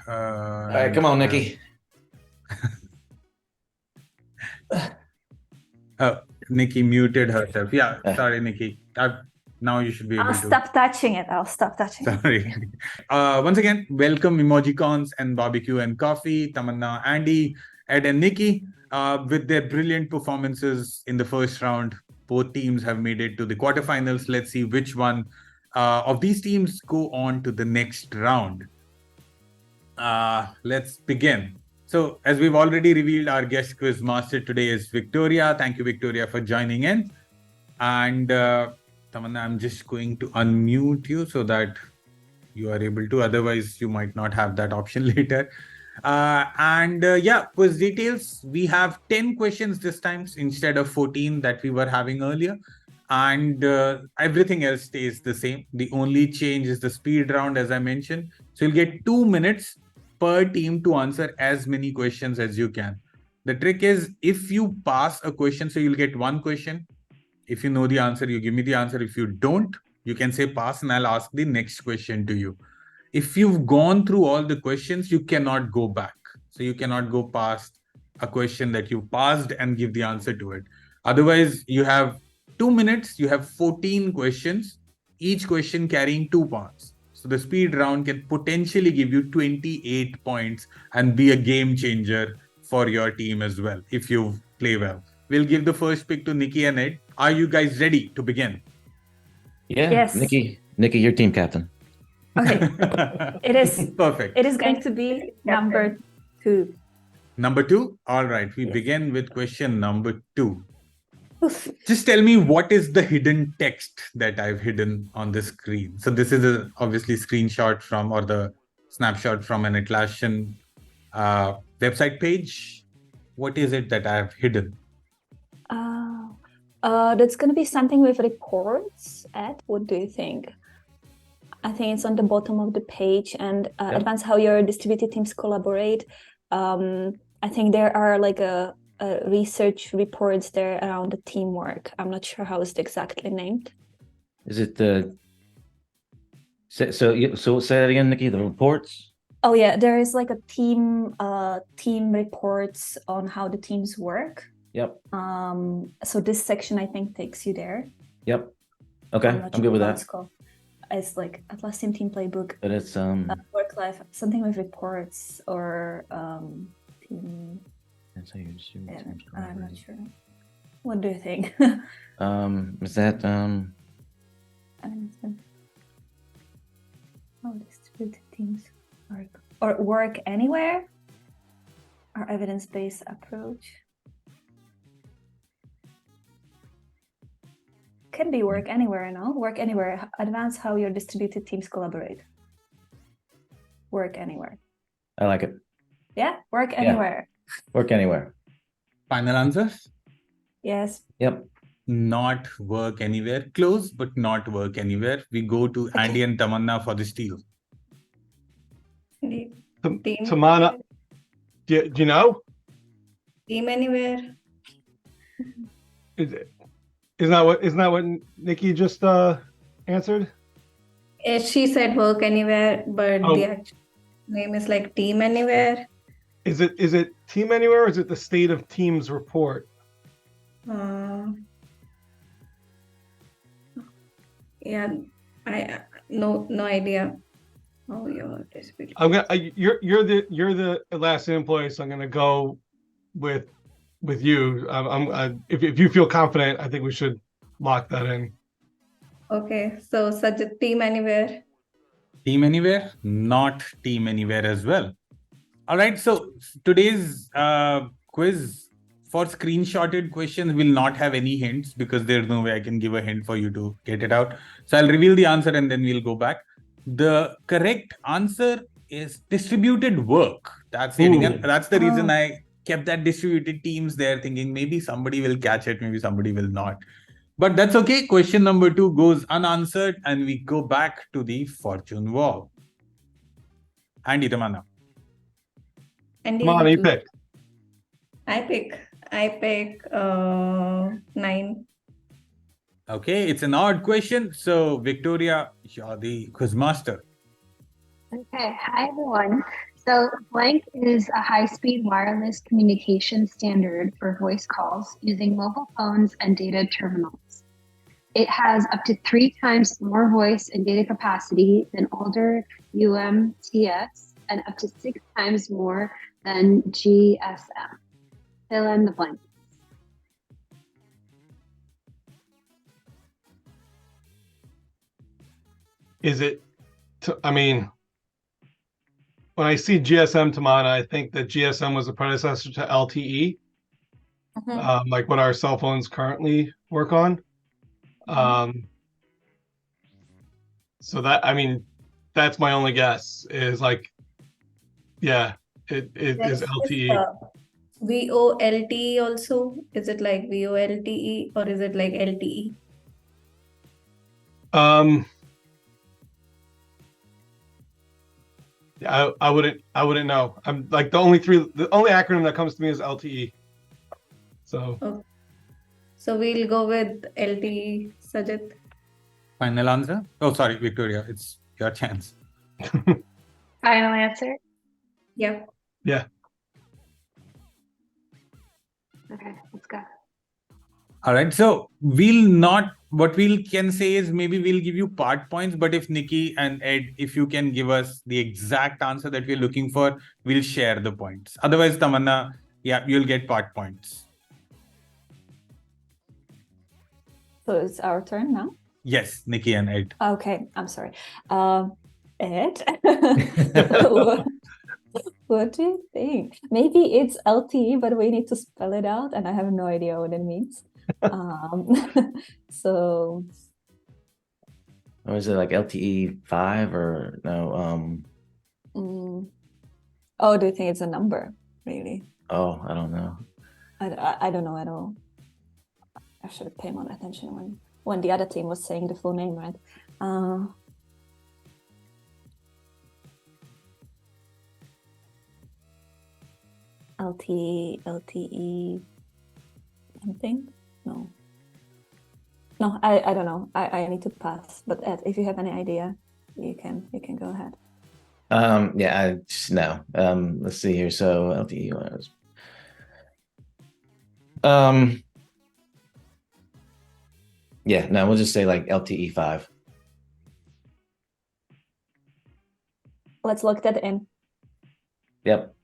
All right, come on, Nikki. Oh, Nikki muted herself. Yeah, sorry, Nikki. Now you should be able I'll to. stop touching it. I'll stop touching it. Sorry. Once again, welcome Emojicons and BBQ and Coffee, Tamanna, Andy, Ed and Nikki. With their brilliant performances in the first round, both teams have made it to the quarterfinals. Let's see which one of these teams go on to the next round. Let's begin. So, as we've already revealed, our guest quiz master today is Victoria. Thank you, Victoria, for joining in. And Tamanna, I'm just going to unmute you so that you are able to. Otherwise, you might not have that option later. Yeah, quiz details. We have 10 questions this time instead of 14 that we were having earlier. And everything else stays the same. The only change is the speed round, as I mentioned. So you'll get 2 minutes per team to answer as many questions as you can. The trick is if you pass a question, so you'll get one question. If you know the answer, you give me the answer. If you don't, you can say pass and I'll ask the next question to you. If you've gone through all the questions, you cannot go back. So you cannot go past a question that you passed and give the answer to it. Otherwise, you have 2 minutes, you have 14 questions, each question carrying 2 points. So the speed round can potentially give you 28 points and be a game changer for your team as well, if you play well. We'll give the first pick to Nikki and Ed. Are you guys ready to begin? Yeah, Yes. Nikki, your team captain. Okay. It is perfect. It is going to be number 2. Number 2. All right. We begin with question number 2. Oof. Just tell me what is the hidden text that I've hidden on the screen. So this is obviously screenshot from or the snapshot from an Atlassian website page. What is it that I've hidden? That's going to be something with reports. Ed, what do you think? I think it's on the bottom of the page and advance how your distributed teams collaborate. I think there are like a research reports there around the teamwork. I'm not sure how it's exactly named. Is it the... So say that again, Nikki, the reports? Oh yeah, there is like a team reports on how the teams work. Yep. So this section I think takes you there. Yep. Okay, I'm good with that. It's like Atlassian team playbook. But it's work life, something with reports or team. That's how you assume I'm not sure. What do you think? Is that how distributed teams work or work anywhere? Or evidence-based approach? Can be work anywhere, no? Work anywhere. Advance how your distributed teams collaborate. Work anywhere. I like it. Yeah, work anywhere. Work anywhere. Final answers? Yes. Yep. Not work anywhere. Close, but not work anywhere. We go to Andy and Tamanna for the steal. Tamanna, do you know? Team anywhere. Isn't that what Nikki just answered? She said work anywhere, but the actual name is like team anywhere. Is it team anywhere or is it the state of teams report? Yeah, I no idea. Oh, you're you're the Atlassian employee, so I'm gonna go with you. If you feel confident, I think we should lock that in. Okay, so such a team anywhere. Team anywhere, not team anywhere as well. All right, so today's quiz for screenshotted questions will not have any hints because there's no way I can give a hint for you to get it out. So I'll reveal the answer and then we'll go back. The correct answer is distributed work. That's it. That's the reason I kept that distributed teams there, thinking maybe somebody will catch it, maybe somebody will not. But that's okay. Question number 2 goes unanswered and we go back to the fortune wall. Andy, Tamanna. And Come on, you pick. I pick. I pick 9. Okay, it's an odd question. So, Victoria, you're the quiz master. Okay, hi everyone. So Blank is a high-speed wireless communication standard for voice calls using mobile phones and data terminals. It has up to 3 times more voice and data capacity than older UMTS and up to 6 times more than GSM. Fill in the blank. Is it? I mean, when I see GSM, Tamana, I think that GSM was a predecessor to LTE, like what our cell phones currently work on. So that, I mean, that's my only guess is like, yeah, it is LTE. VOLTE also? Is it like VOLTE or is it like LTE? I wouldn't know. I'm like the only acronym that comes to me is LTE. So So we'll go with LTE, Sajid. Final answer? Oh, sorry, Victoria. It's your chance. Final answer? Yeah. Yeah. Okay, let's go. All right. So what we can say is maybe we'll give you part points, but if Nikki and Ed, if you can give us the exact answer that we're looking for, we'll share the points. Otherwise, Tamanna, yeah, you'll get part points. So it's our turn now? Yes, Nikki and Ed. Okay, I'm sorry. Ed? What do you think? Maybe it's LTE, but we need to spell it out, and I have no idea what it means. So, Or is it like LTE 5 or no? Oh, do you think it's a number? Really? Oh, I don't know. I don't know at all. I should have paid more attention when the other team was saying the full name, right? LTE, something? No, I don't know. I need to pass. But Ed, if you have any idea, you can go ahead. Yeah, no. Let's see here. So LTE was. Yeah, no, we'll just say like LTE 5. Let's lock that in. Yep.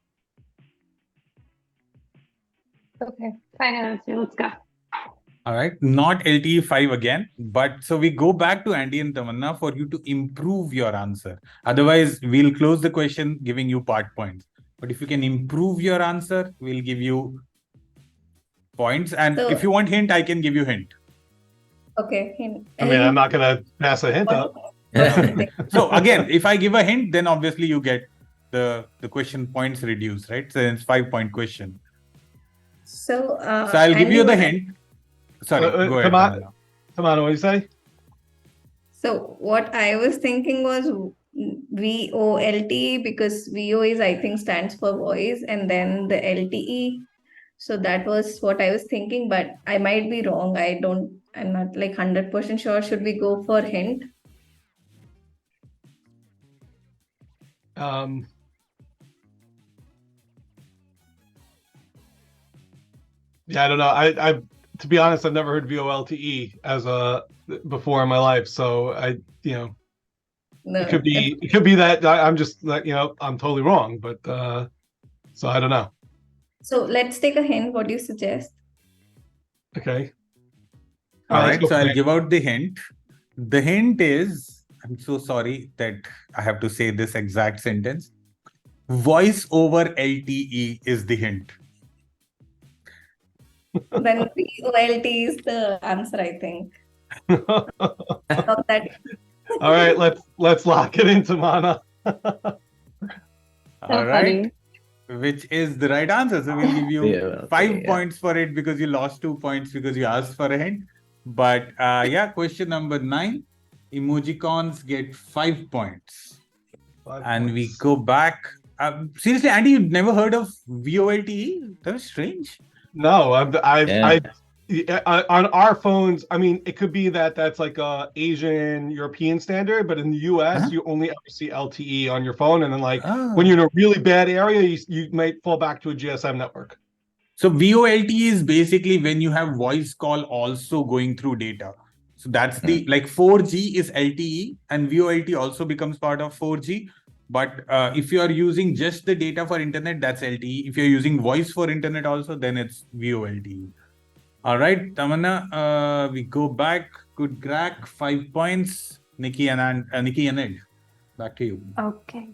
Okay, final answer, let's go. All right, not LTE 5 again, but so we go back to Andy and Tamanna for you to improve your answer. Otherwise, we'll close the question giving you part points. But if you can improve your answer, we'll give you points. And if you want hint, I can give you hint. Okay. Hint. I mean, I'm not gonna pass a hint up. So again, if I give a hint, then obviously you get the question points reduced, right? So it's 5-point question. So I'll give you the hint. Sorry, go ahead. Tamana, what do you say? So what I was thinking was VOLTE because VO is, I think, stands for voice, and then the LTE. So that was what I was thinking, but I might be wrong. I'm not like 100% sure. Should we go for hint? Yeah, I don't know. I to be honest, I've never heard VOLTE as before in my life. So No. it could be that I'm just like, I'm totally wrong, but so I don't know. So let's take a hint. What do you suggest? Okay. All right, so I'll give out the hint. The hint is, I'm so sorry that I have to say this exact sentence. Voice over LTE is the hint. Then VOLT is the answer, I think. All right, let's lock it in, Tamana. All right, which is the right answer. So we'll give you 5 points for it because you lost 2 points because you asked for a hint. But question number 9, Emojicons get 5 points. We go back. Seriously, Andy, you'd never heard of VOLTE? That was strange. No, Yeah. on our phones, I mean, it could be that that's like a Asian European standard, but in the US, Uh-huh. you only ever see LTE on your phone. And then like Oh. when you're in a really bad area, you might fall back to a GSM network. So VoLTE is basically when you have voice call also going through data. So that's the like 4G is LTE and VoLTE also becomes part of 4G. But if you are using just the data for internet, that's LTE. If you're using voice for internet also, then it's VoLTE. All right, Tamanna, we go back. Good crack. 5 points. Nikki and Ed. Back to you. Okay.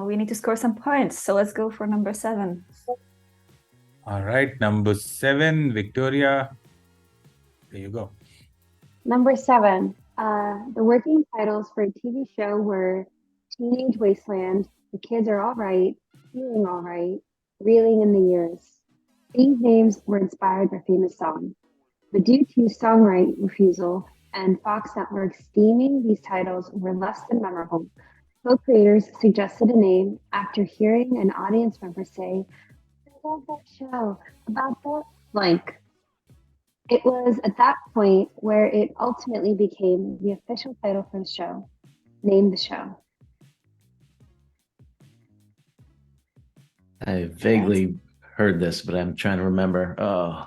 We need to score some points, so let's go for number 7. All right, number 7, Victoria. There you go. Number 7. The working titles for a TV show were Teenage Wasteland, The Kids Are All Right, Feeling All Right, Reeling in the Years. These names were inspired by famous songs, but due to songwriting refusal and Fox Network steaming these titles were less than memorable, co-creators suggested a name after hearing an audience member say, "I love that show about the blank." It was at that point where it ultimately became the official title for the show. Name the show. I vaguely heard this, but I'm trying to remember. Oh,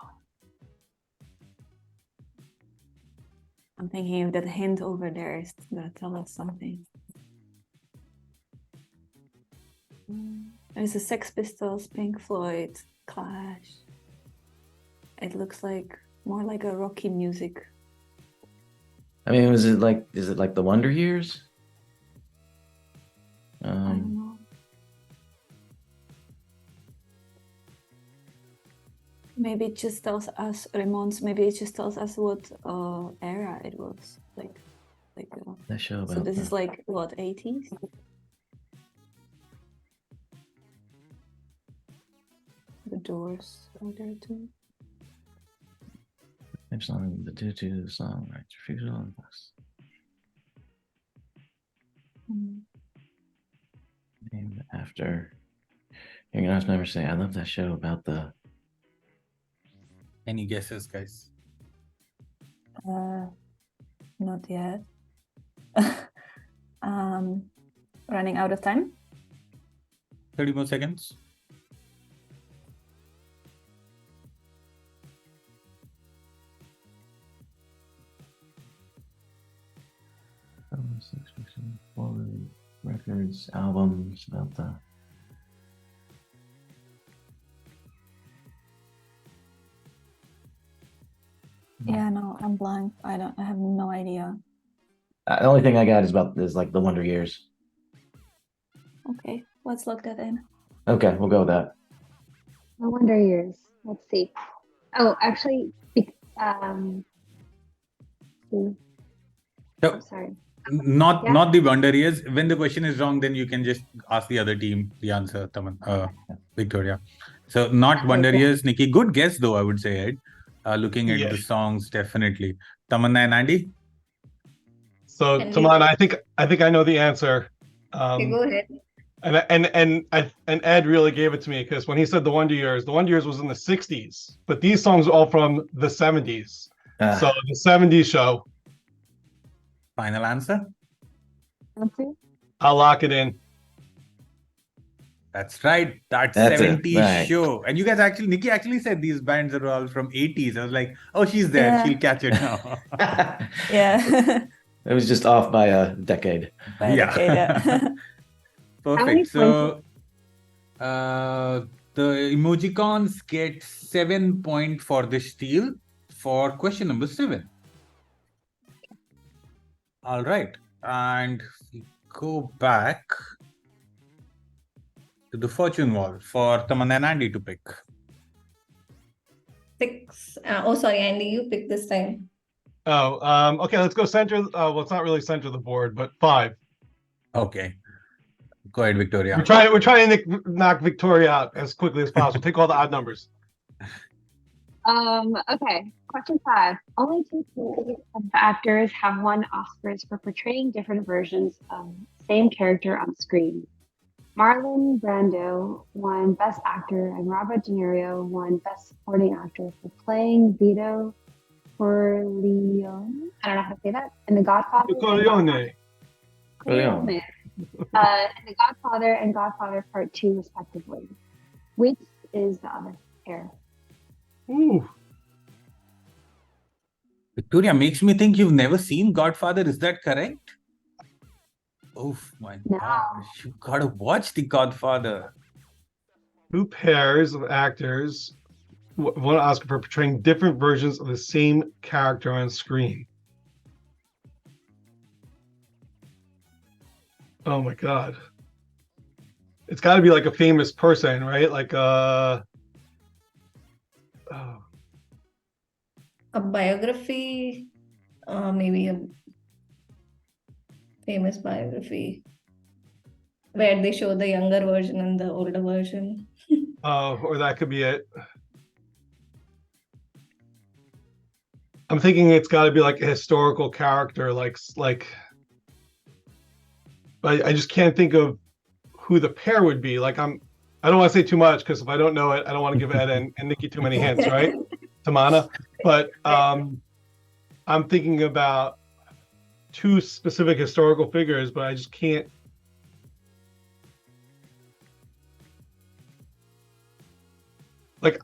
I'm thinking if that hint over there is gonna tell us something. There's a Sex Pistols, Pink Floyd, Clash. It looks like more like a rocky music. I mean, is it like the Wonder Years? I don't know. Maybe it just tells us, Ramon's, maybe it just tells us what era it was. That show about So this the- is like, what, 80s? The Doors are there too. Same song, the due song, right? Refusal on this. Named after. You're gonna remember say, I love that show about the. Any guesses, guys? Not yet. Running out of time. 30 more seconds. Records, albums about the. Yeah, no, I'm blank. I have no idea. The only thing I got is like the Wonder Years. Okay, let's look that in. Okay, we'll go with that. No Wonder Years. Let's see. Oh, actually, So, I'm sorry. not Yeah. not the Wonder Years. When the question is wrong, then you can just ask the other team the answer, Victoria. So not Wonder Okay. Years, Nikki. Good guess though, I would say, Ed. Looking at Yeah. the songs, definitely. Tamanna and Andy? So Can we- Taman, I think I know the answer. Okay, go ahead. And Ed really gave it to me because when he said the Wonder Years was in the 60s, but these songs are all from the 70s. Ah, So the 70s show, Final answer? Answer? I'll lock it in. That's right. That's That's it, 70s right. show. And you guys Nikki actually said these bands are all from 80s. I was like, oh, she's there. Yeah. She'll catch it now. Yeah. it was just off by a decade. Yeah. Okay, yeah. Perfect. So the Emojicons get 7 points for the steal for question number 7. All right. And we go back to the fortune wall for Tamanna and Andy to pick. 6. Oh, sorry, Andy, you picked this time. Oh, okay, let's go center. Well, it's not really center the board, but 5. Okay. Go ahead, Victoria. We're trying to knock Victoria out as quickly as possible. Take all the odd numbers. Okay. Question 5. Only 2 of the actors have won Oscars for portraying different versions of same character on screen. Marlon Brando won Best Actor and Robert De Niro won Best Supporting Actor for playing Vito Corleone. I don't know how to say that. In The Godfather. Corleone. Corleone. In The Godfather and Godfather Part 2, respectively. Which is the other pair? Ooh. Victoria makes me think you've never seen Godfather. Is that correct? Oh my No. gosh. You gotta watch The Godfather. 2 pairs of actors won an Oscar for portraying different versions of the same character on screen. Oh my God. It's got to be like a famous person, right? Like A biography, maybe a famous biography where they show the younger version and the older version. or that could be it. I'm thinking it's got to be like a historical character, like. But I just can't think of who the pair would be. Like I don't want to say too much because if I don't know it, I don't want to give Ed and Nikki too many hints, right? Tamana. But I'm thinking about 2 specific historical figures, but I just can't. Like,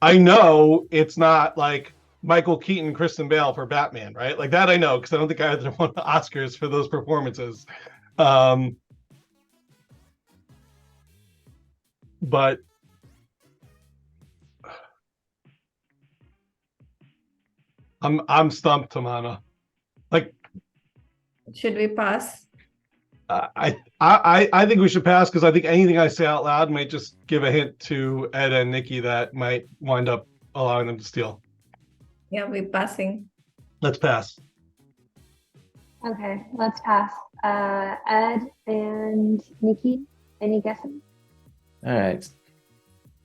I know it's not like Michael Keaton, Kristen Bale for Batman, right? Like that I know because I don't think either won the Oscars for those performances. But I'm stumped, Tamana. Like, Should we pass? I think we should pass because I think anything I say out loud might just give a hint to Ed and Nikki that might wind up allowing them to steal. Yeah, we're passing. Let's pass. Okay, let's pass. Ed and Nikki, any guesses? All right.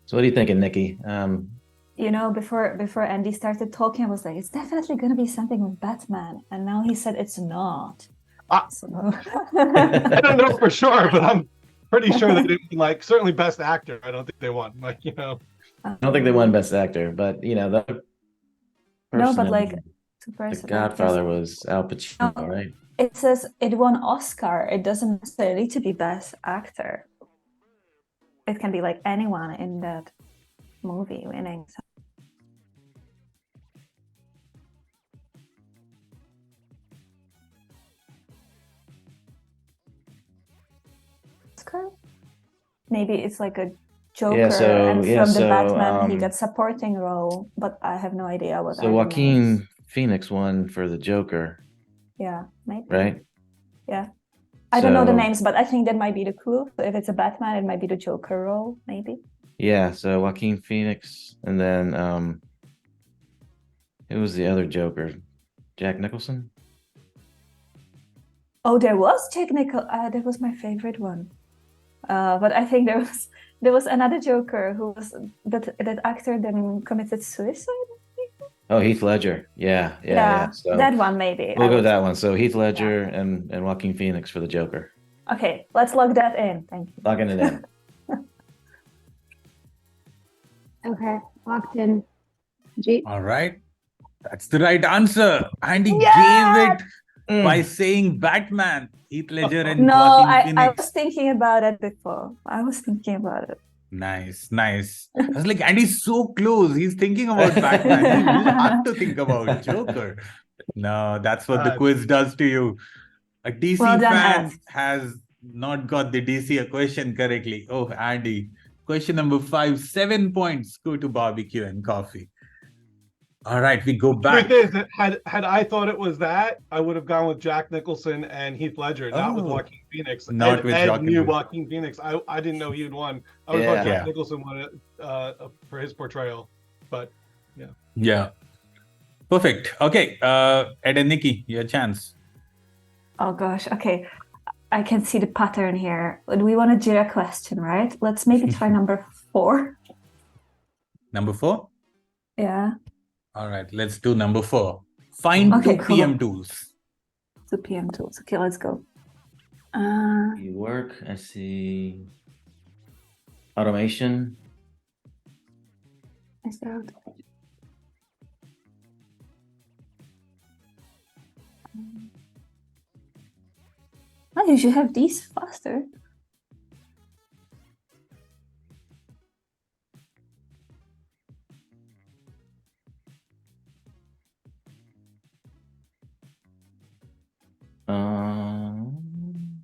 So what are you thinking, Nikki? You know, before Andy started talking, I was like, it's definitely going to be something with Batman. And now he said it's not. So... I don't know for sure, but I'm pretty sure they didn't like certainly Best Actor. I don't think they won. Like, you know. I don't think they won Best Actor, but you know, the No, but person like in two The person. Godfather was Al Pacino, No. right? It says it won Oscar. It doesn't necessarily need to be Best Actor. It can be like anyone in that movie winning. Oscar? Maybe it's like a Joker, and from the Batman he got supporting role, but I have no idea what. So Joaquin Phoenix won for the Joker. Yeah, maybe. Right? Yeah. I don't know the names, but I think that might be the clue. So if it's a Batman, it might be the Joker role, maybe. Yeah, so Joaquin Phoenix, and then who was the other Joker? Jack Nicholson? Oh, there was Jack Nicholson. That was my favorite one. But I think there was another Joker who was that actor then committed suicide. Oh, Heath Ledger. Yeah. So that one maybe. We'll go with that one. So Heath Ledger and Joaquin Phoenix for the Joker. Okay, let's lock that in. Thank you. Locking it in. Okay, locked in. G. All right. That's the right answer. And he gave it by saying Batman, Heath Ledger and Joaquin Phoenix. I was thinking about it before. Nice. I was like, and he's so close. He's thinking about Batman. You have to think about Joker. No, that's what the quiz does to you. A DC fan has not got the DC question correctly. Oh, Andy. Question number 5, 7 points go to barbecue and coffee. All right, we go back. The truth is that had I thought it was that, I would have gone with Jack Nicholson and Heath Ledger, not with Joaquin Phoenix. Not with Ed knew Joaquin Phoenix. I didn't know he had won. I would have thought Jack Nicholson won it for his portrayal. But yeah. Yeah. Perfect. Okay. Ed and Nikki, your chance. Oh gosh. Okay. I can see the pattern here. We want a Jira question, right? Let's maybe try number 4. Number 4? Yeah. All right, let's do number 4. Find 2 PM tools. 2 PM tools. Okay, let's go. You work. I see. Automation. Is there Oh, you should have these faster. Um,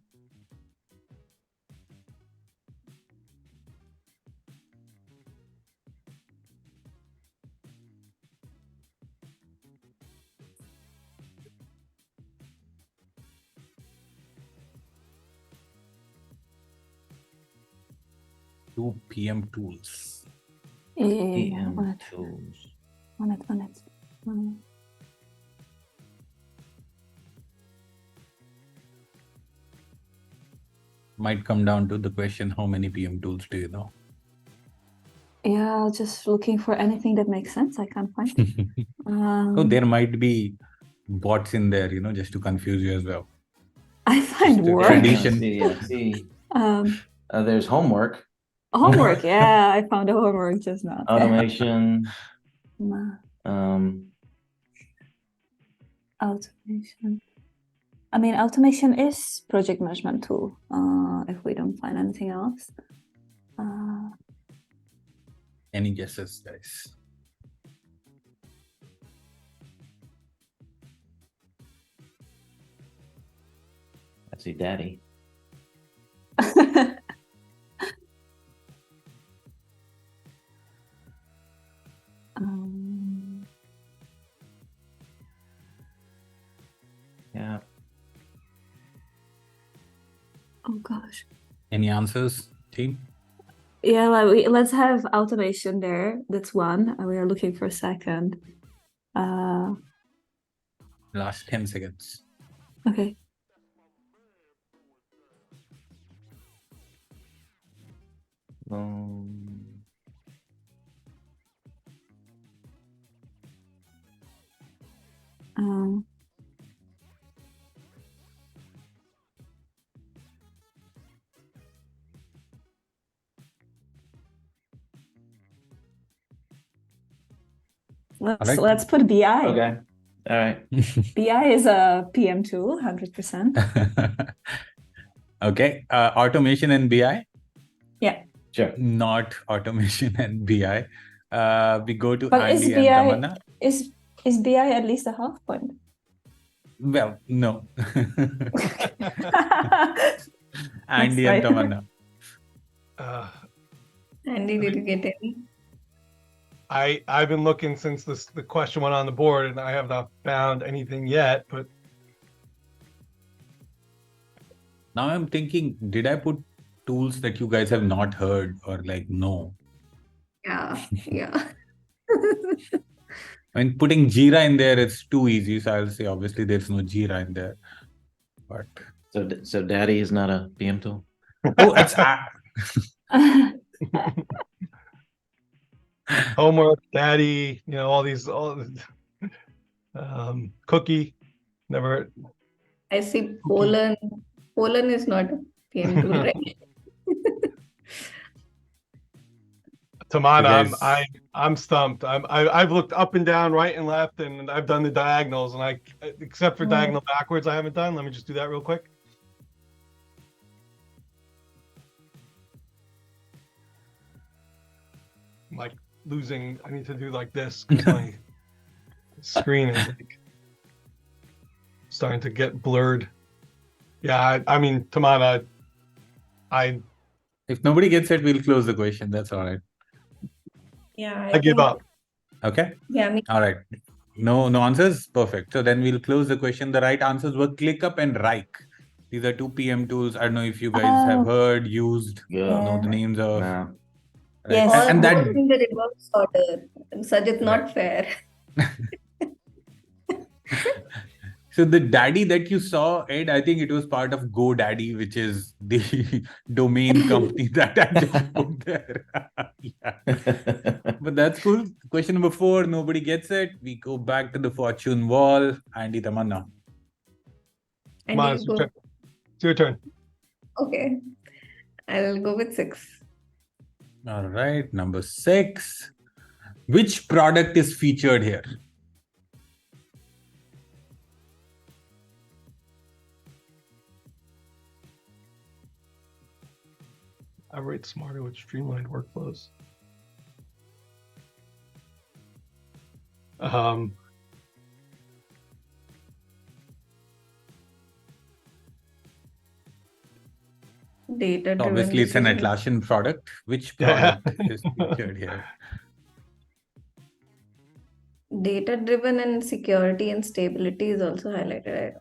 Two PM tools. Yeah. PM On it. tools. On it. Might come down to the question, how many PM tools do you know? Yeah, just looking for anything that makes sense. I can't find it. Oh, there might be bots in there, just to confuse you as well. I find Just a work. tradition. See. Um, There's homework. homework. Yeah, I found the homework just now. Automation. Automation. I mean, automation is project management tool. If we don't find anything else. Any guesses, guys? I see daddy. Yeah. Oh gosh. Any answers, team? Yeah, let's have automation there. That's one. We are looking for a second. Last 10 seconds. Okay. Let's put BI. Okay. All right. BI is a PM tool, 100%. Okay. Automation and BI? Yeah. Sure. Not automation and BI. We go to But Andy and Tamanna. Is BI at least a half point? Well, no. Andy and Tamanna. Andy, did you get any? I've been looking since the question went on the board, and I have not found anything yet. But Now I'm thinking, did I put tools that you guys have not heard or like no? Yeah. I mean, putting Jira in there, it's too easy. So I'll say, obviously, there's no Jira in there. But So daddy is not a PM tool? oh, it's homework, daddy, all cookie, never. I see Poland. Poland is not a PM tool, right? Tamanna, Yes. I'm stumped. I've looked up and down, right and left, and I've done the diagonals, and except for diagonal backwards, I haven't done. Let me just do that real quick. I'm like losing. I need to do like this because my screen is like starting to get blurred. Yeah, I mean, Tamanna, if nobody gets it, we'll close the question. That's all right. Yeah. I give up. Okay. Yeah, me. All right. No answers? Perfect. So then we'll close the question. The right answers were ClickUp and Rike. These are two PM tools. I don't know if you guys have heard, used, know the names of. No. Right. Yes. And that in the reverse order. Sajid, not fair. So the daddy that you saw, Ed, I think it was part of GoDaddy, which is the domain company that I just put there. Yeah. But that's cool. Question number 4, nobody gets it. We go back to the fortune wall. Andy, Tamanna. Come on, it's your turn. Okay. I'll go with 6. All right, number 6. Which product is featured here? Operate smarter with streamlined workflows. Data-driven Obviously, it's an decision. Atlassian product. Which product is featured here? Data-driven and security and stability is also highlighted.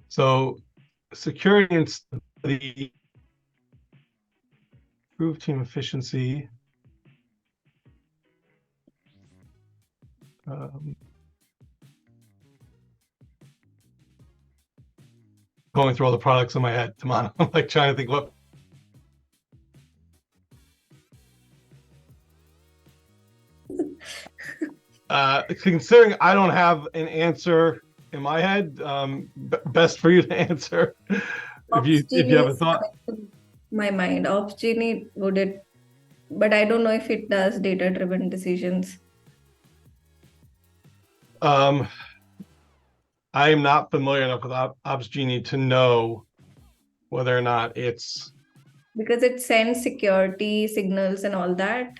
So security and stability, improve team efficiency. Going through all the products in my head, Tamana. I'm like trying to think what. Considering I don't have an answer in my head, best for you to answer if you have a thought. My mind, Opsgenie would it, but I don't know if it does data-driven decisions. I am not familiar enough with Opsgenie to know whether or not it's because it sends security signals and all that.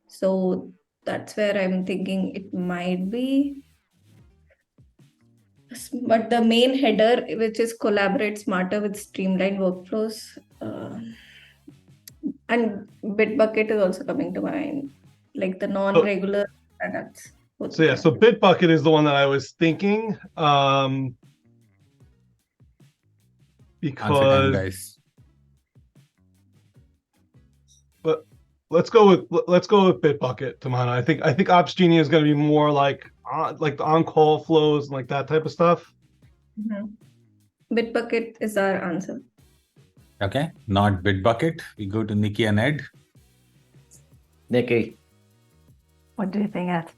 So that's where I'm thinking it might be. But the main header, which is collaborate smarter with streamlined workflows, and Bitbucket is also coming to mind, like the non-regular products. So yeah, so Bitbucket is the one that I was thinking, because guys. But let's go with Bitbucket, Tamana. I think Opsgenie is going to be more like the on-call flows and like that type of stuff. Bitbucket is our answer. Okay, not Bitbucket. We go to Nikki and Ed. Nikki. What do you think, Ed?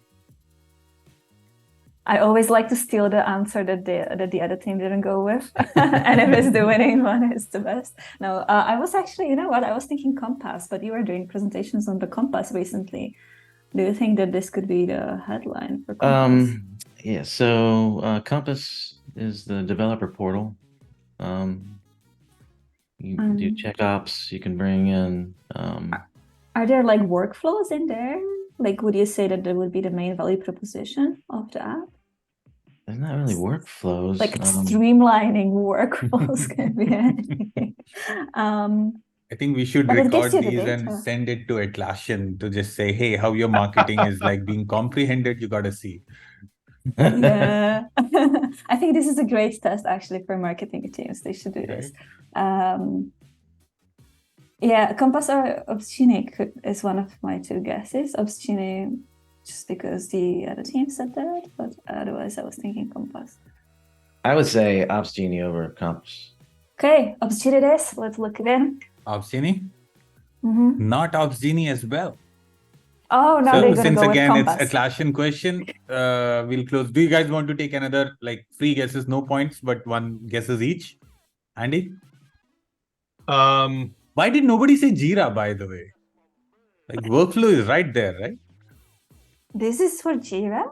I always like to steal the answer that the other team didn't go with. And if it's the winning one, it's the best. No, I was actually, you know what? I was thinking Compass, but you were doing presentations on the Compass recently. Do you think that this could be the headline for Compass? Yeah, so Compass is the developer portal. You can do checkops, you can bring in... Are there like workflows in there? Like, would you say that would be the main value proposition of the app? There's not really workflows. Like streamlining workflows can be anything. I think we should record these and send it to Atlassian to just say, hey, how your marketing is like being comprehended, you got to see. Yeah, I think this is a great test actually for marketing teams. They should do this. Yeah, Compass or Opsgenie is one of my two guesses. Opsgenie, just because the other team said that, but otherwise I was thinking Compass. I would say Opsgenie over Compass. Okay, Opsgenie it is. Let's look again. Opsgenie? Not Opsgenie as well. Oh, now they're going to go with Compass. It's Atlassian question, we'll close. Do you guys want to take another like 3 guesses, no points, but 1 guesses each? Andy? Why did nobody say Jira, by the way? Like workflow is right there, right? This is for Jira?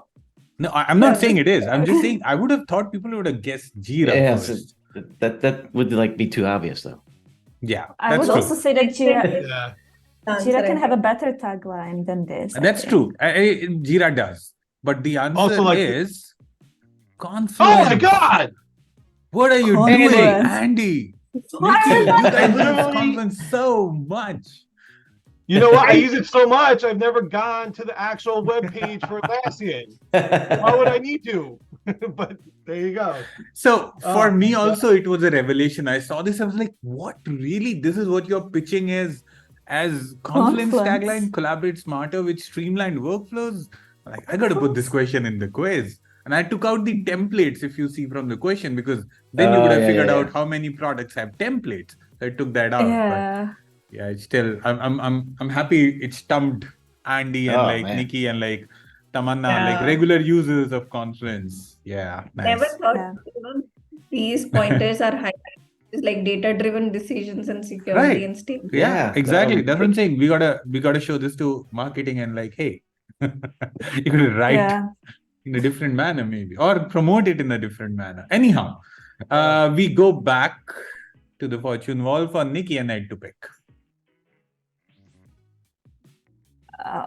No, I'm not saying it is. I'm just saying I would have thought people would have guessed Jira first. So that would like be too obvious though. Yeah, I would also say that Jira, Yeah. Jira can have a better tagline than this. That's true. Jira does. But the answer Also, like, is Confluence. Oh my God! What are you doing, Andy? Why Nikki, are you you guys use Confluence so much. You know what? I use it so much, I've never gone to the actual web page for Atlassian. Why would I need to? But there you go. So for me also, it was a revelation. I saw this, I was like, what really? This is what your pitching is as Confluence tagline, collaborate smarter with streamlined workflows. Like, I got to put this question in the quiz. And I took out the templates, if you see from the question, because then you would have figured out how many products have templates. So I took that out. Yeah. But yeah, it's still, I'm happy it stumped Andy and Nikki and like Tamanna, Yeah. like regular users of Confluence. Yeah, Never nice. thought Yeah. these pointers are highlighted. It's like data-driven decisions and security Right. and stability. Yeah, exactly. um, That's what I'm saying. We gotta show this to marketing and like, hey, you could write Yeah. in a different manner, maybe, or promote it in a different manner. Anyhow, we go back to the fortune wall for Nikki and Ed to pick.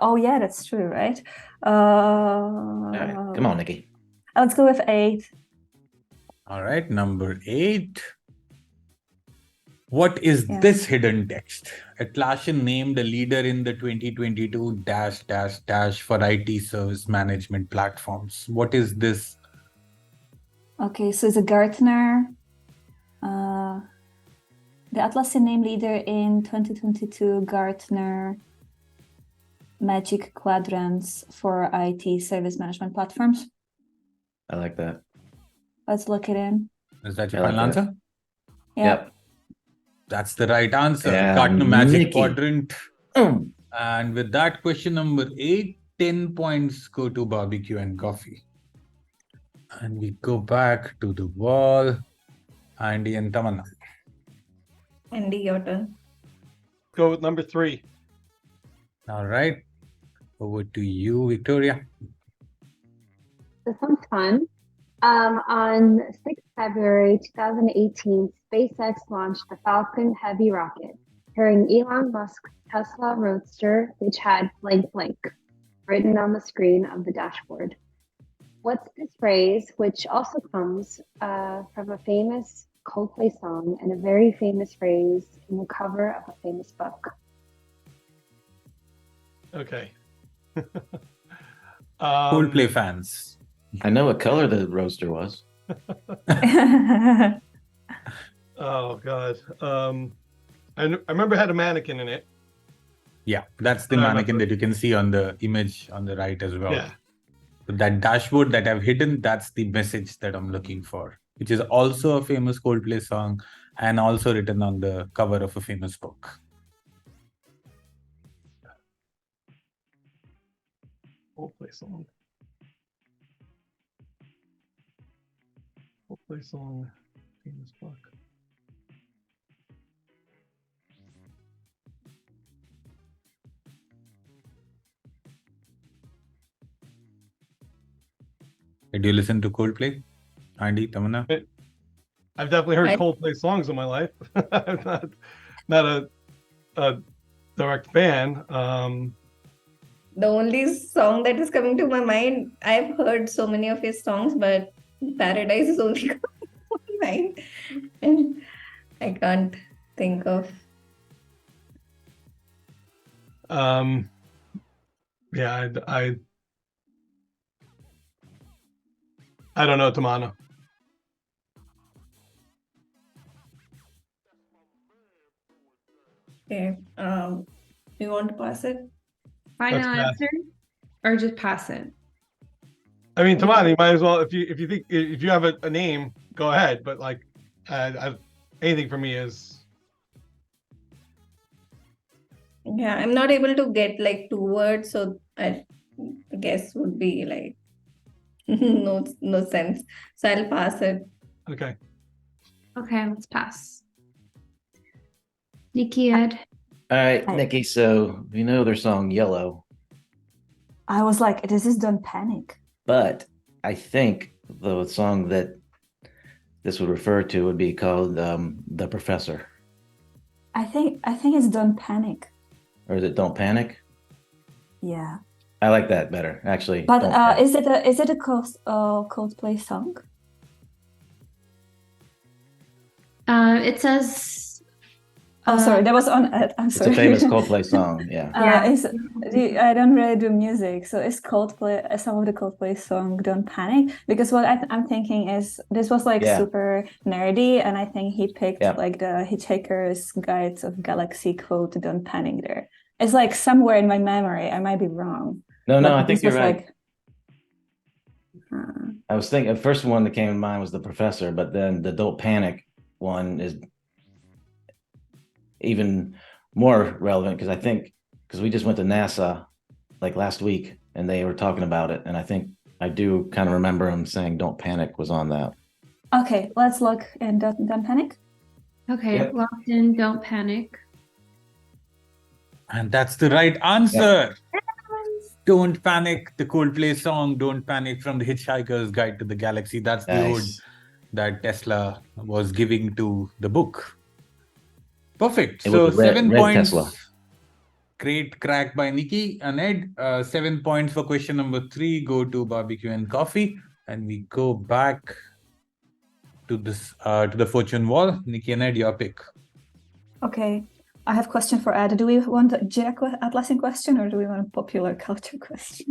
Oh yeah, that's true, right? All right, come on, Nikki. Let's go with 8. All right, number 8. What is Yeah. this hidden text? Atlassian named a leader in the 2022 -- for IT service management platforms. What is this? Okay, so it's a Gartner. The Atlassian named leader in 2022 Gartner Magic Quadrants for IT service management platforms. I like that. Let's look it in. Is that your I like final that. answer? Yeah. Yep. That's the right answer. Yeah, Gartner Magic Nikki. Quadrant. And with that, question number 8, 10 points go to BBQ and Coffee. And we go back to the wall. Andy and Tamanna. Andy, your turn. Go with number 3. All right. Over to you, Victoria. This one's fun. On 6th February 2018, SpaceX launched the Falcon Heavy rocket, carrying Elon Musk's Tesla Roadster, which had blank blank written on the screen of the dashboard. What's this phrase, which also comes from a famous Coldplay song and a very famous phrase in the cover of a famous book? Okay. Coldplay fans. I know what color the roaster was. Oh God. I remember it had a mannequin in it. Yeah, that's the I mannequin remember. that you can see on the image on the right as well. Yeah. But that dashboard that I've hidden, that's the message that I'm looking for, which is also a famous Coldplay song and also written on the cover of a famous book. Coldplay song. Coldplay song. Famous book. Did you listen to Coldplay? Andy, Tamanna? I've definitely heard I- Coldplay songs in my life. I'm not a direct fan. The only song that is coming to my mind, I've heard so many of his songs, but Paradise is only coming to my mind. And I can't think of. Yeah, I don't know, Tamana. Okay. You want to pass it? Final Let's pass. answer or just pass it? I mean, Tamana, you might as well if you think if you have a name, go ahead. But like, anything for me is Yeah, I'm not able to get like 2 words, so I guess would be like no sense. So I'll pass it. okay. Okay, let's pass. Nikki, Ed. All right, Hi. Nikki. So we know their song "Yellow," I was like, this is Don't Panic. but I think the song that this would refer to would be called "The Professor," I think it's Don't Panic. or is it "Don't Panic"? Yeah. I like that better, actually. But Don't Panic. is it a Coldplay song? It says. Oh, sorry, that was on. I'm It's sorry. a famous Coldplay song. Yeah. Yeah. I don't really do music, so is Coldplay some of the Coldplay song "Don't Panic"? Because what I'm thinking is this was like Yeah. super nerdy, and I think he picked Yeah. like the Hitchhiker's Guide of Galaxy quote "Don't Panic" there. It's like somewhere in my memory. I might be wrong. No, but I think this you're was right. like. I was thinking the first one that came to mind was The Professor, but then the "Don't Panic" one is even more relevant because we just went to NASA like last week, and they were talking about it, and I think I do kind of remember them saying "Don't Panic" was on that. Okay, let's look and don't panic. Okay, Yep. locked in, don't panic. And that's the right answer. Don't Panic, the Coldplay song, Don't Panic from the Hitchhiker's Guide to the Galaxy. That's the ode Nice. that Tesla was giving to the book. Perfect. It So was red 7 points. Tesla. Great crack by Nikki and Ed. 7 points for question number 3 go to barbecue and coffee. And we go back to this to the fortune wall. Nikki and Ed, your pick. Okay, I have a question for Ed. Do we want a Jira Atlassian question or do we want a popular culture question?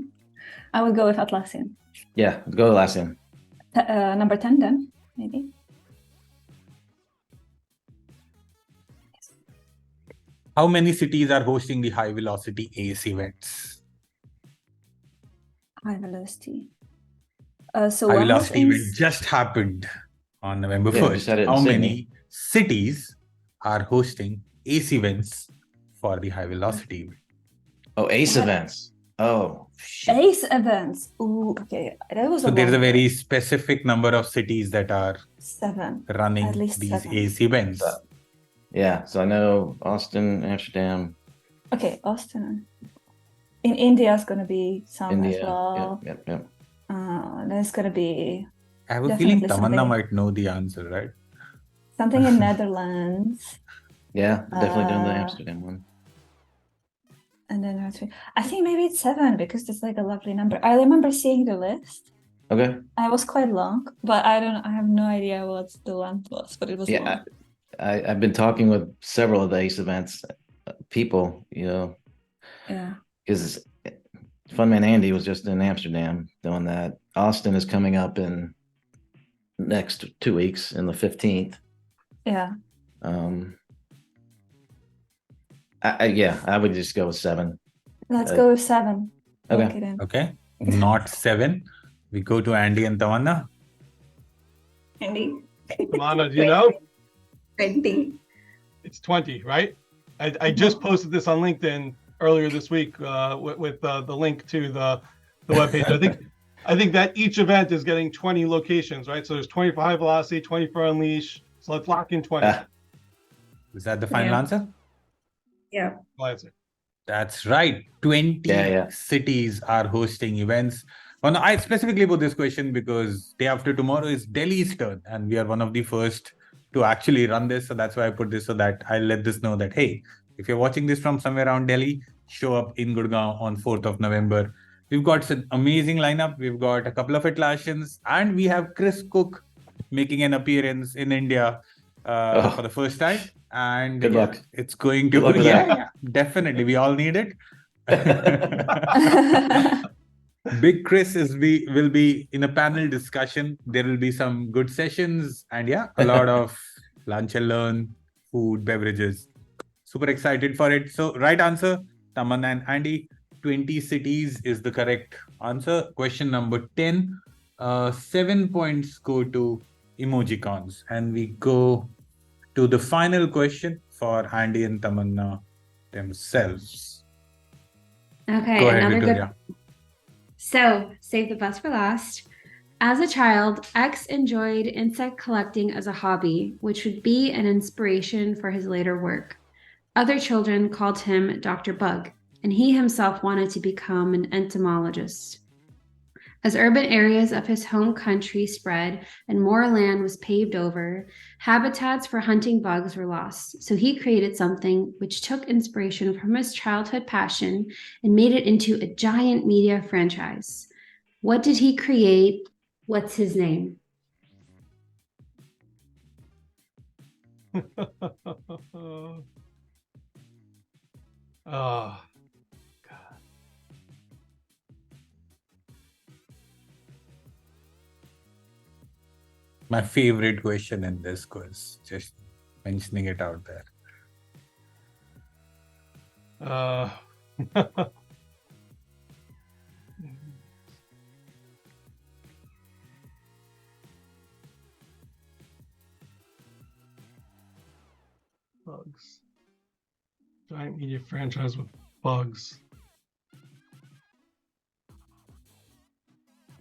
I would go with Atlassian. Yeah, go to Atlassian. Number 10 then, maybe. How many cities are hosting the high velocity ACE events? High velocity. So High one was velocity event just happened on November Yeah, we 1st. just had it in How Sydney. many cities are hosting ACE events for the high velocity event? Oh, ACE What? events. Oh, shit. ACE events. Ooh, okay. That was So there's a long very list. specific number of cities that are 7. At running least these 7. ACE events. Yeah, so I know Austin, Amsterdam, Okay, Austin. In India is gonna be some India. as well. Yep. There's gonna be I have a feeling definitely Tamanna something. might know the answer, right? Something in Netherlands. Yeah, definitely doing the Uh, Amsterdam one. And then I think maybe it's 7 because it's like a lovely number. I remember seeing the list. Okay. I was quite long, but I have no idea what the length was, but it was long. Yeah, I've been talking with several of the ACE events people, you know, Yeah. because Funman Andy was just in Amsterdam doing that. Austin is coming up in next 2 weeks in the 15th. Yeah. I would just go with 7. Let's go with 7. Okay. Lock it in. Okay. Not 7. We go to Andy and Tamanna. Andy. Tamanna, do you know? 20. It's 20, right? I just posted this on LinkedIn earlier this week with the link to the webpage. I think that each event is getting 20 locations, right? So there's 20 for high velocity, 20 for unleash. So let's lock in 20. Is that the final Yeah. answer? Yeah. I'll answer. That's right. 20 Yeah. cities are hosting events. Well, I specifically put this question because day after tomorrow is Delhi's turn, and we are one of the first to actually run this. So that's why I put this so that I'll let this know that, hey, if you're watching this from somewhere around Delhi, show up in Gurgaon on 4th of November. We've got an amazing lineup. We've got a couple of Atlassians, and we have Chris Cook making an appearance in India for the first time. And Good luck. it's going to Good luck with that. definitely. We all need it. Big Chris will be in a panel discussion. There will be some good sessions and a lot of lunch and learn, food, beverages. Super excited for it. So right answer, Tamanna and Andy, 20 cities is the correct answer. Question number 10. 7 points go to Emojicons. And we go to the final question for Andy and Tamanna themselves. Okay, Go ahead, another Victoria. good. So, save the best for last. As a child, X enjoyed insect collecting as a hobby, which would be an inspiration for his later work. Other children called him Dr. Bug, and he himself wanted to become an entomologist. As urban areas of his home country spread and more land was paved over, habitats for hunting bugs were lost. So he created something which took inspiration from his childhood passion and made it into a giant media franchise. What did he create? What's his name? Oh, My favorite question in this quiz, just mentioning it out there. bugs. Giant media franchise with bugs.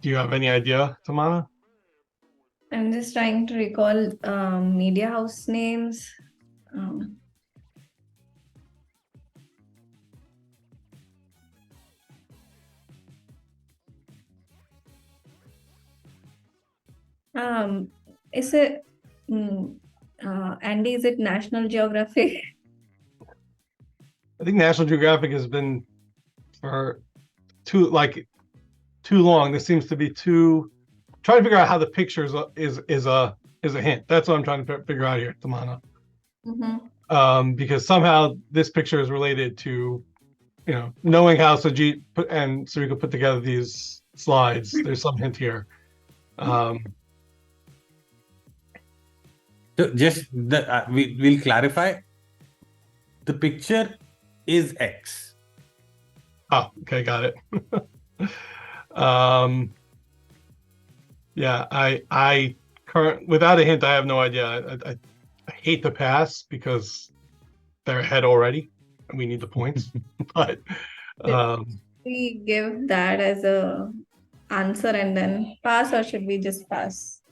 Do you have any idea, Tamana? I'm just trying to recall media house names. Is it Andy? Is it National Geographic? I think National Geographic has been for too long. This seems to be too. Trying to figure out how the picture is a hint. That's what I'm trying to figure out here, Tamana. Because somehow this picture is related to, knowing how Sajid and Sarika put together these slides. There's some hint here. So just we'll clarify. The picture is X. Oh, okay, got it. Yeah, I without a hint, I have no idea. I hate to pass because they're ahead already, and we need the points. But We give that as a answer and then pass, or should we just pass?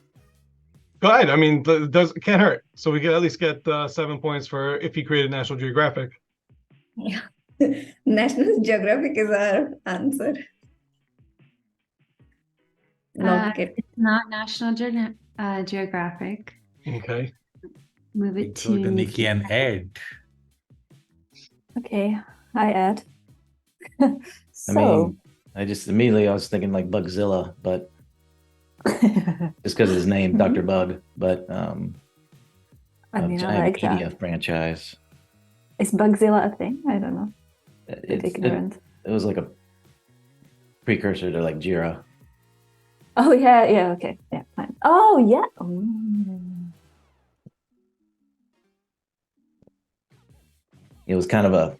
go ahead. I mean, it can't hurt. So we can at least get 7 points for if he created National Geographic. Yeah. National Geographic is our answer. Lock it. It's not National Geographic. Okay. Move it So to the Nikki and Ed. Okay, hi Ed. I So, mean, I was thinking like Bugzilla, but just because of his name, Dr. Bug. But I a mean, I giant like media that. franchise. Is Bugzilla a thing? I don't know. Bit It ignorant. was like a precursor to like Jira. Oh yeah, okay, yeah, fine. Oh yeah. Mm. It was kind of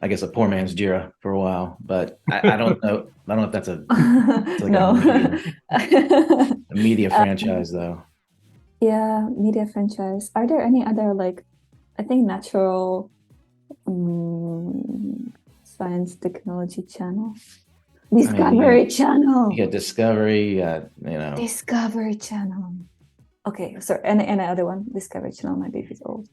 I guess a poor man's Jira for a while, but I don't know. I don't know if that's like No. a media franchise though. Yeah, media franchise. Are there any other I think natural science technology channel? Discovery Channel. You got Discovery, you got, Discovery Channel. Okay, sorry, and another one. Discovery Channel might be a bit old.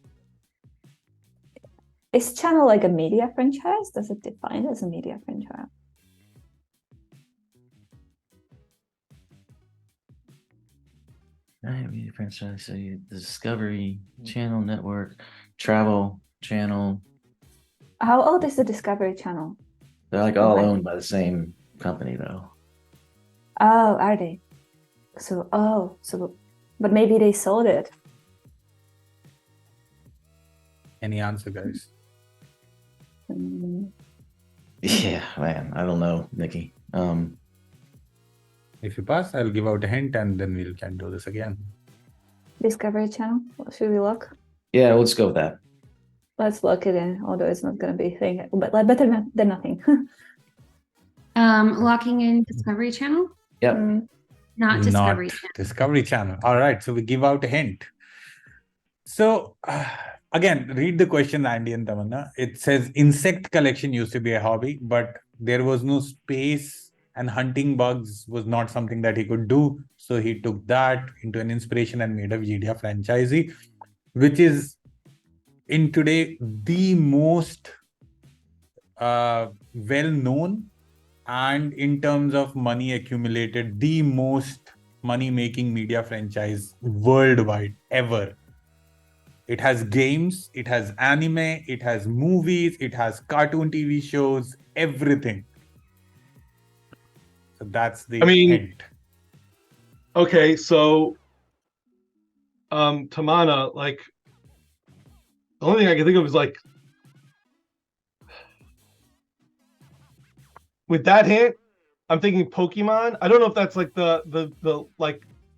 Is channel like a media franchise? Does it define as a media franchise? Media franchise. So the Discovery Channel Network, Travel Channel. How old is the Discovery Channel? They're like all owned by the same company though. Oh, are they? But maybe they sold it. Any answer, guys? Yeah, man, I don't know, Nikki. If you pass, I'll give out a hint and then we can do this again. Discovery Channel. Should we look? Yeah, let's go with that. Let's look it in, although it's not going to be a thing, but better than nothing. Locking in Discovery Channel? Yep. Not Discovery Not Channel. Discovery Channel. All right, so we give out a hint. So again, read the question, Andy and Tamanna. It says insect collection used to be a hobby, but there was no space and hunting bugs was not something that he could do. So he took that into an inspiration and made a media franchisee, which is in today the most well-known and in terms of money accumulated, the most money-making media franchise worldwide ever. It has games, it has anime, it has movies, it has cartoon TV shows, everything. So that's the hint. Okay, so Tamana, the only thing I can think of is with that hint, I'm thinking Pokemon. I don't know if that's the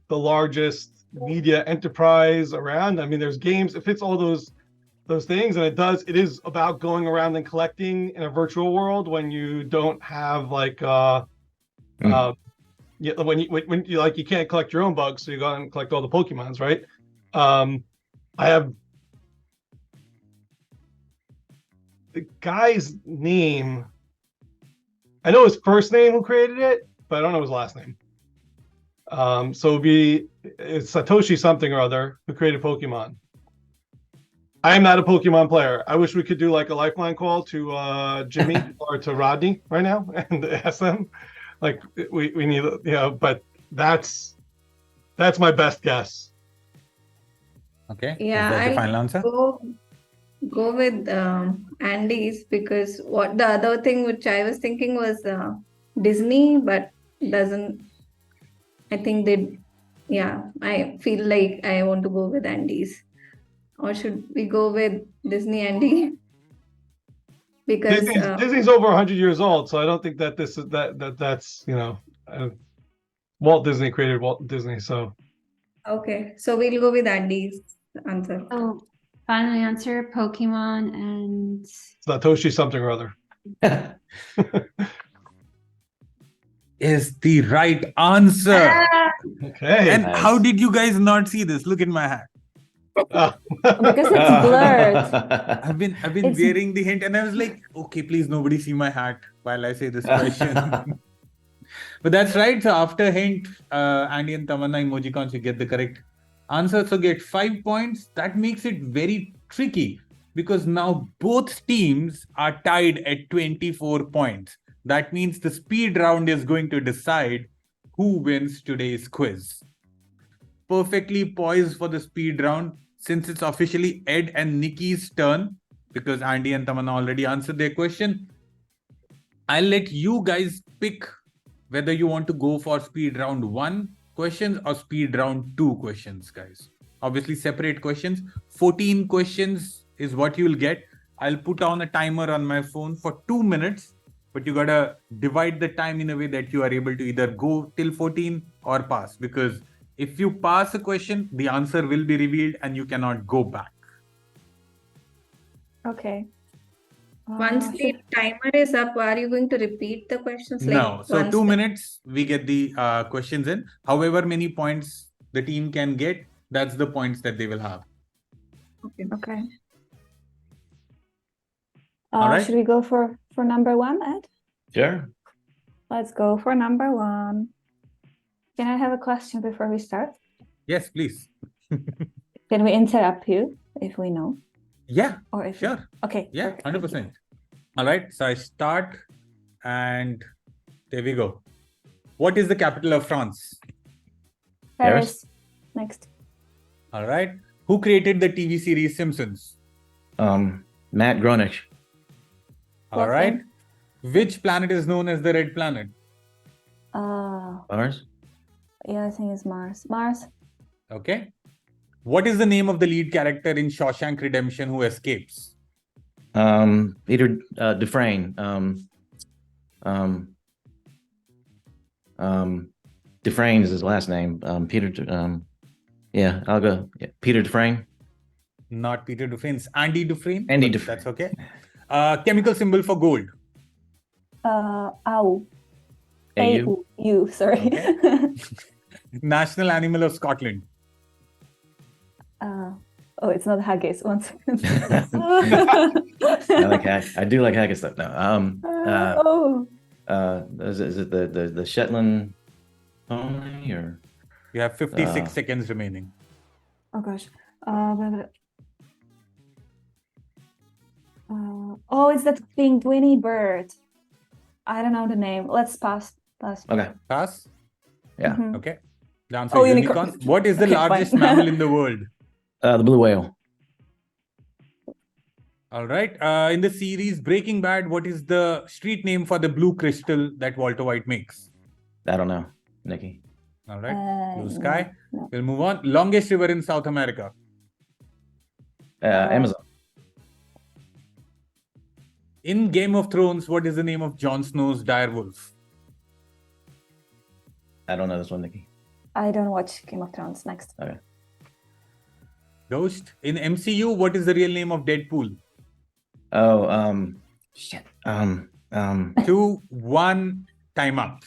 largest media enterprise around. I mean, there's games. It fits all those things, and it is about going around and collecting in a virtual world when you don't have when you can't collect your own bugs, so you go and collect all the Pokemons, right? I have the guy's name. I know his first name who created it, but I don't know his last name. So it's Satoshi something or other who created Pokemon. I am not a Pokemon player. I wish we could do like a lifeline call to Jimmy or to Rodney right now and ask them. Like we need, but that's my best guess. Okay. Yeah, Is that the I'll final answer? go with Andy's, because what the other thing which I was thinking was Disney, but doesn't. I think I feel like I want to go with Andy's. Or should we go with Disney, Andy? Because Disney's over 100 years old, so I don't think that this is that's Walt Disney created Walt Disney. So okay, so we'll go with Andy's answer. So final answer, Pokemon and Satoshi something or other. Is the right answer. Okay. And Nice. how did you guys not see this? Look at my hat. Because it's blurred. I've been It's- wearing the hint, and I was like, okay, please nobody see my hat while I say this question. But that's right. So after hint, Andy and Tamanna Emojicons, you get the correct answer. So get 5 points. That makes it very tricky because now both teams are tied at 24 points. That means the speed round is going to decide who wins today's quiz. Perfectly poised for the speed round, since it's officially Ed and Nikki's turn, because Andy and Tamanna already answered their question. I'll let you guys pick whether you want to go for speed round 1 questions or speed round 2 questions, guys. Obviously, separate questions. 14 questions is what you'll get. I'll put on a timer on my phone for 2 minutes, but you gotta divide the time in a way that you are able to either go till 14 or pass, because if you pass a question, the answer will be revealed and you cannot go back. Okay. Once the timer is up, are you going to repeat the questions? No. So once 2 minutes, we get the questions in. However many points the team can get, that's the points that they will have. Okay. All right. Should we go for number 1, Ed? Sure. Let's go for number 1. Can I have a question before we start? Yes, please. Can we interrupt you if we know? Yeah, Or if sure. Okay. Yeah, perfect. Thank you. 100%. All right. So I start and there we go. What is the capital of France? Paris. Next. All right. Who created the TV series Simpsons? Matt Groening. All right. Which planet is known as the red planet? Mars. Yeah, I think it's Mars. Mars. Okay. What is the name of the lead character in Shawshank Redemption who escapes? Peter Dufresne. Dufresne is his last name. Yeah, I'll go. Yeah, Peter Dufresne. Not Peter Dufresne. It's Andy Dufresne. Andy but Dufresne. That's okay. Chemical symbol for gold. AU. AU. AU, sorry. National animal of Scotland. Oh, it's not haggis. 1 second. I do like haggis stuff. No. Is it the Shetland pony or? You have 56 seconds remaining. Oh gosh. It's that penguiny bird. I don't know the name. Let's pass. Okay. Pass. Yeah. Mhm. Okay. The answer is unicorn. unicorn. What is the Okay, largest fine. mammal in the world? The blue whale. All right. In the series Breaking Bad, what is the street name for the blue crystal that Walter White makes? I don't know, Nikki. All right. Blue sky. no. We'll move on. Longest river in South America. Amazon. In Game of Thrones, what is the name of Jon Snow's direwolf? I don't know this one, Nikki. I don't watch Game of Thrones. Next. Okay. Ghost. In MCU, what is the real name of Deadpool? Oh, shit. 2, 1, time up.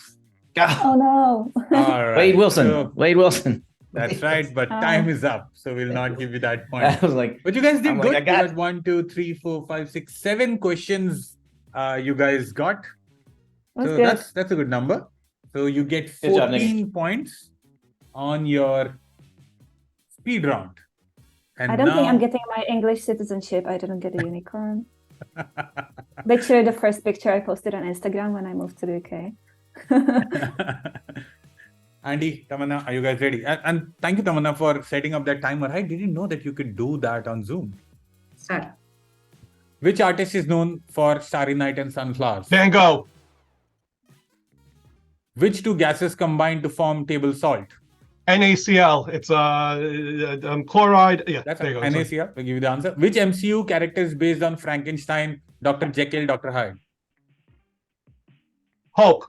Oh no. All right. Wade Wilson. So, Wade Wilson. that's right, but time is up. So we'll not give you that point. I was like, But you guys did I'm like, good. I got You got 1, 2, 3, 4, 5, 6, 7 questions you guys got. That's So good. that's a good number. So you get Good job, Nick. 14 points. on your speed round. And I don't think I'm now- getting my English citizenship. I didn't get a unicorn. Literally the first picture I posted on Instagram when I moved to the UK. Andy, Tamanna, are you guys ready? And thank you, Tamanna, for setting up that timer. I didn't know that you could do that on Zoom. Start. Which artist is known for Starry Night and Sunflowers? Van Gogh. Which two gases combine to form table salt? NaCl. It's chloride. Yeah, That's there you go. NaCl. We'll give you the answer. Which MCU character is based on Frankenstein, Dr. Jekyll, Dr. Hyde? Hulk.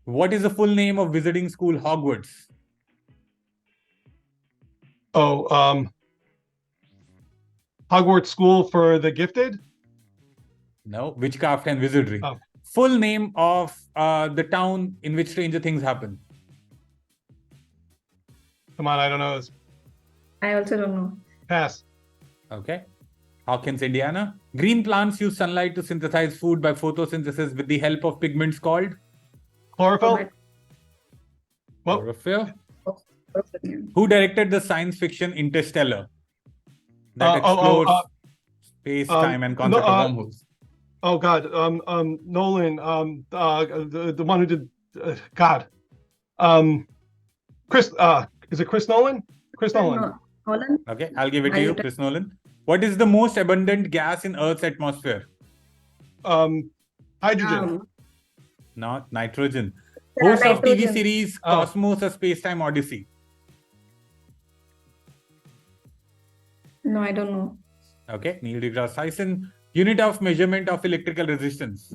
What is the full name of Wizarding School Hogwarts? Oh, Hogwarts School for the Gifted. No, Witchcraft and Wizardry. Oh. Full name of the town in which Stranger Things happen. Come on, I don't know this. I also don't know. Pass. Okay. Hawkins, Indiana. Green plants use sunlight to synthesize food by photosynthesis with the help of pigments called Chlorophyll. What? chlorophyll. Who directed the science fiction Interstellar that explores space, time, and concept of wormholes? Oh God, Nolan, the one who did, God, Chris, is it Chris Nolan? Chris Nolan. No. Nolan? Okay, I'll give it to you, Chris Nolan. What is the most abundant gas in Earth's atmosphere? Hydrogen. Not nitrogen. Yeah, Host of TV nitrogen. series Cosmos: A Space-Time Odyssey. No, I don't know. Okay, Neil deGrasse Tyson. Unit of measurement of electrical resistance.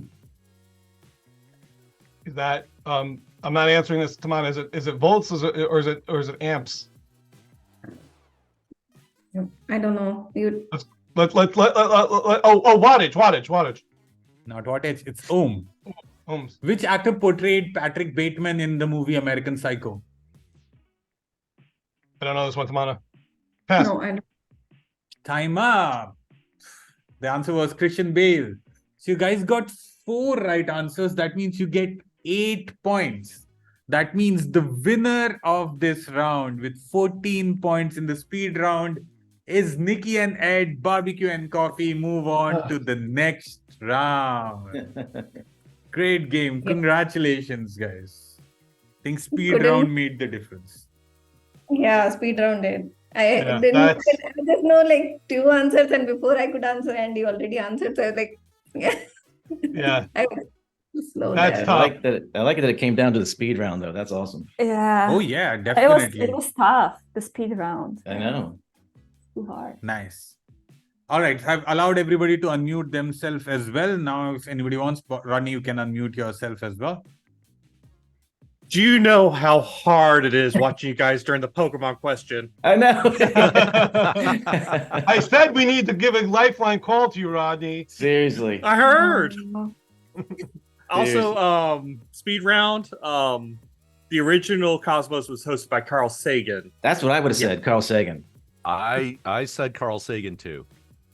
Is that I'm not answering this. Come on, is it volts? Or is it amps? I don't know. Let wattage. Not wattage, it's ohm. Ohms. Which actor portrayed Patrick Bateman in the movie American Psycho? I don't know this one, Tamana. Pass. No, I don't. Time up. The answer was Christian Bale. So you guys got 4 right answers. That means you get 8 points. That means the winner of this round with 14 points in the speed round is Nikki and Ed. BBQ and Coffee move on to the next round. Great game. Congratulations, guys. I think speed round made the difference. Yeah, speed round did. Yeah, There's no like 2 answers, and before I could answer, Andy already answered. So I was like, Yeah. I was slow That's there. tough. I like that it came down to the speed round though. That's awesome. Yeah. Oh yeah, definitely. It was tough, the speed round. I know. Too hard. Nice. All right, I've allowed everybody to unmute themselves as well. Now, if anybody wants, Ronnie, you can unmute yourself as well. Do you know how hard it is watching you guys during the Pokemon question? I know. I said we need to give a lifeline call to you, Rodney. Seriously. I heard. Oh. Also, speed round. The original Cosmos was hosted by Carl Sagan. That's what I would have said, Carl Sagan. I said Carl Sagan too.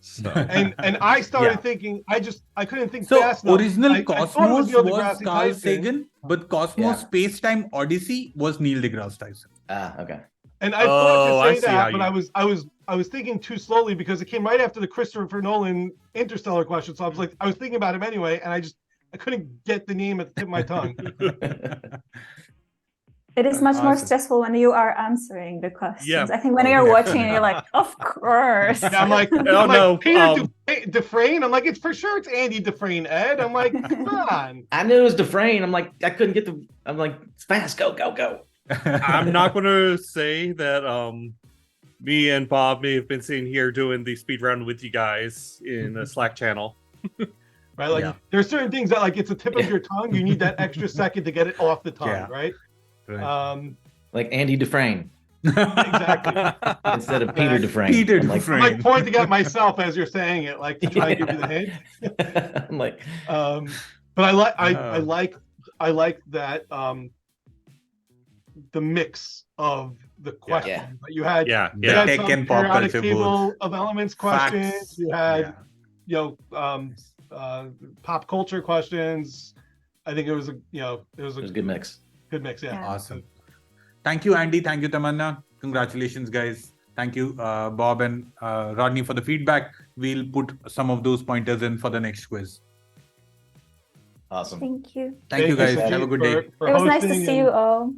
So And I started thinking, I couldn't think So, fast enough. original I thought it Cosmos Neil was deGrasse Carl Tyson. Sagan, but Cosmos Yeah. Space-Time Odyssey was Neil deGrasse Tyson. Ah, okay. And I Oh, thought I to see say how that, but I was thinking too slowly because it came right after the Christopher Nolan Interstellar question. So I was thinking about him anyway, and I couldn't get the name at the tip of my tongue. It is much more Awesome. stressful when you are answering the questions. Yeah. I think when you're watching, you're like, of course. And I'm like, Oh, no, Peter Dufresne. I'm like, it's Andy Dufresne, Ed. I'm like, come on. I knew it was Dufresne. I'm like, I couldn't get I'm like, fast, go. I'm not going to say that me and Bob may have been sitting here doing the speed round with you guys in the Slack channel. Right? Like, Yeah. there's certain things that, like, it's a tip of your tongue. You need that extra second to get it off the tongue, Yeah. right? Right. Like Andy Dufresne Exactly. instead of Peter Dufresne. Peter I'm like, Dufresne. I'm like pointing at myself as you're saying it, like to try and give you the hint. I'm like, But I like that the mix of the questions. Like, you had Yeah, you yeah. had Tech some and pop periodic culture table both. of elements Facts. questions. You had Yeah. pop culture questions. I think it was a it was a good mix. good mix. Yeah. Yeah. Awesome. Thank you, Andy. Thank you, Tamanna. Congratulations, guys. Thank you, Bob and Rodney, for the feedback. We'll put some of those pointers in for the next quiz. Awesome. Thank you. Thank you, guys. Sanjeev, Have a good day. for It was nice to hosting see and- you all.